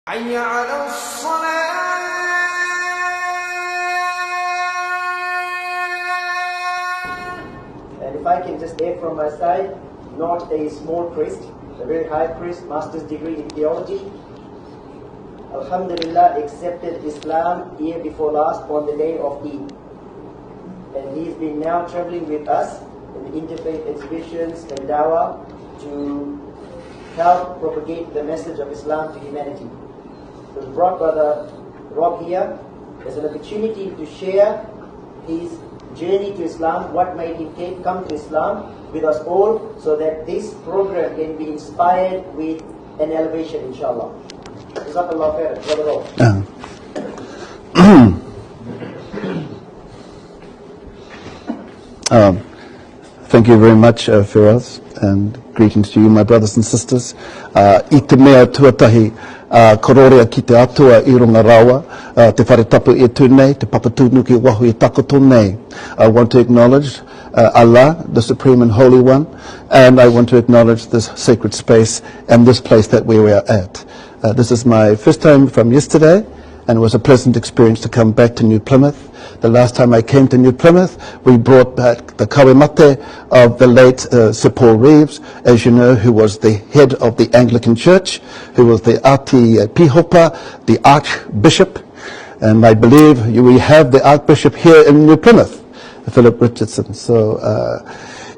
حي على الصلاة. And if I can just add from my side, not a small priest, a very high priest, master's degree in theology. Alhamdulillah, accepted Islam year before last on the day of Eid. And he's been now traveling with us in the interfaith exhibitions and dawah to help propagate the message of Islam to humanity. So we brought Brother Rob here as an opportunity to share his journey to Islam, what made him come to Islam with us all, so that this program can be inspired with an elevation, inshallah. Jazakallah khairan, Brother Rob. Thank you very much, Firaz, and greetings to you, my brothers and sisters. I te mea tuatahi, kororea ki te atua I runga rawa, te wharetapu I tūnei, te papatūnu ki wahu I takoto nei. I want to acknowledge Allah, the Supreme and Holy One, and I want to acknowledge this sacred space and this place that we are at. This is my first time from yesterday, and it was a pleasant experience to come back to New Plymouth. The last time I came to New Plymouth, we brought back the kawemate of the late Sir Paul Reeves, as you know, who was the head of the Anglican Church, who was the Ati Pihopa, the Archbishop, and I believe we have the Archbishop here in New Plymouth, Philip Richardson. So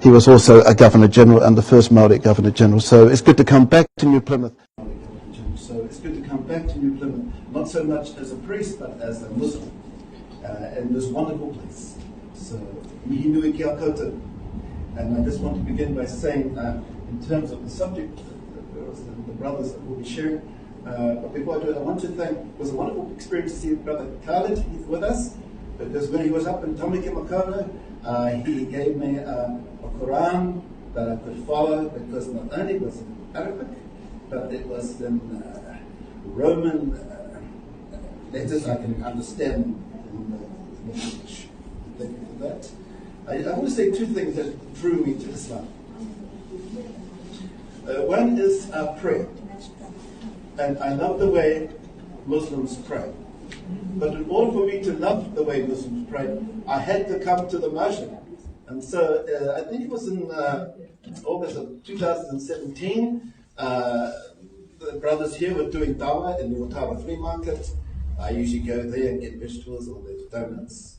he was also a Governor General and the first Māori Governor General. So it's good to come back to New Plymouth. So it's good to come back to New Plymouth, not so much as a priest, but as a Muslim. In this wonderful place. So, mihi nui ki a koutou. And I just want to begin by saying, in terms of the subject, the brothers that will be sharing, but before I do it, I want to thank, it was a wonderful experience to see Brother Khalid with us, because when he was up in Tamaki Makaurau, he gave me a Quran that I could follow, because not only was it in Arabic, but it was in Roman letters I can understand. Thank you for that. I want to say two things that drew me to Islam. One is prayer. And I love the way Muslims pray. But in order for me to love the way Muslims pray, I had to come to the masjid. And so I think it was in August of 2017, the brothers here were doing dawah in the Otara Flea Market. I usually go there and get vegetables or there's donuts.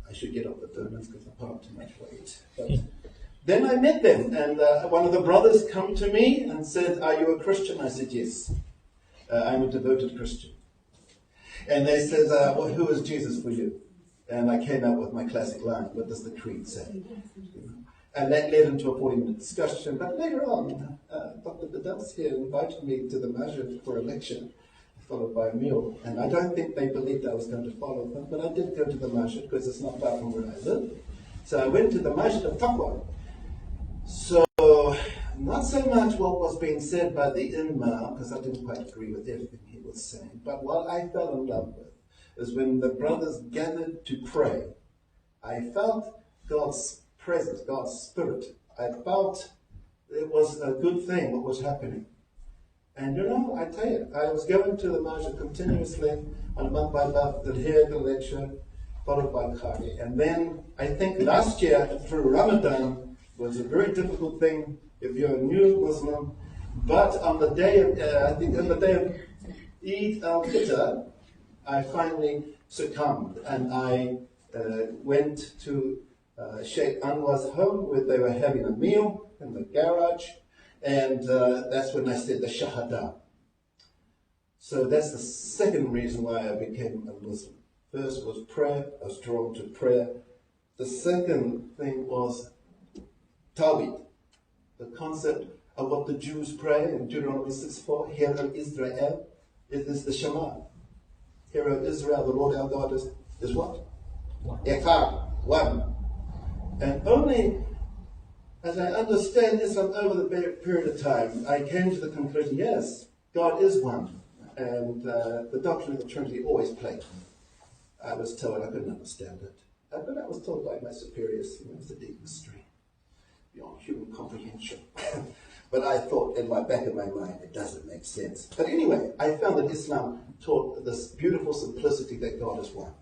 I should get off the donuts because I put on too much weight. But then I met them, and one of the brothers come to me and said, "Are you a Christian?" I said, "Yes, I'm a devoted Christian." And they said, "Well, who is Jesus for you?" And I came out with my classic line, "What does the creed say?" And that led into a 40-minute discussion. But later on, Dr. Bedell's here invited me to the masjid for a lecture, followed by a meal. And I don't think they believed I was going to follow them, but I did go to the masjid because it's not far from where I live. So I went to the masjid of Taqwa. So, not so much what was being said by the imam, because I didn't quite agree with everything he was saying, but what I fell in love with is when the brothers gathered to pray. I felt God's presence, God's spirit. I felt it was a good thing what was happening. And you know, I tell you, I was going to the masjid continuously on a month by month, to hear the lecture, followed by Qari. And then I think last year through Ramadan was a very difficult thing if you're a new Muslim. But on the day of, I think on the day of Eid al-Fitr, I finally succumbed, and I went to Sheikh Anwar's home where they were having a meal in the garage. And that's when I said the Shahada. So that's the second reason why I became a Muslim. First was prayer. I was drawn to prayer. The second thing was Tawhid, the concept of what the Jews pray in Deuteronomy 6:4. Hear, O Israel, it is the Shema. Hear, O Israel, the Lord our God is what? Echad, one. And only as I understand Islam over the period of time, I came to the conclusion, yes, God is one. And the doctrine of the Trinity always plagued me. I was told I couldn't understand it. But I was told by my superiors, it's a deep mystery, beyond human comprehension. But I thought in my back of my mind, it doesn't make sense. But anyway, I found that Islam taught this beautiful simplicity that God is one.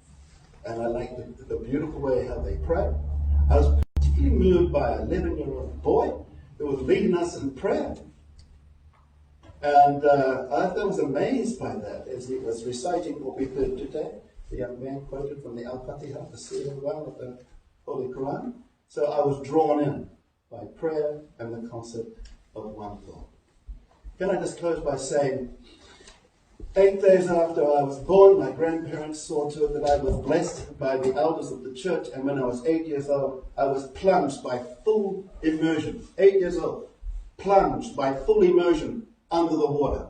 And I liked the beautiful way how they pray. I was particularly moved by an 11-year-old boy who was leading us in prayer. And I was amazed by that as he was reciting what we heard today. The young man quoted from the Al-Fatiha, the Surah 1 of the Holy Quran. So I was drawn in by prayer and the concept of one God. Can I just close by saying, 8 days after I was born, my grandparents saw to it that I was blessed by the elders of the church, and when I was 8 years old, I was plunged by full immersion. 8 years old, plunged by full immersion under the water.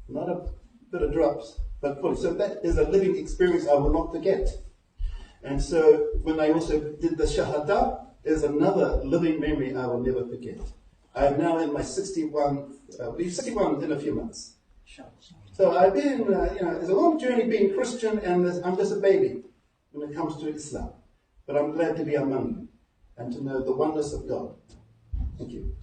Not a bit of drops, but fully. So that is a living experience I will not forget. And so when I also did the Shahada, is another living memory I will never forget. I am now in my 61 in a few months. So I've been, it's a long journey being Christian, and I'm just a baby when it comes to Islam. But I'm glad to be among you and to know the oneness of God. Thank you.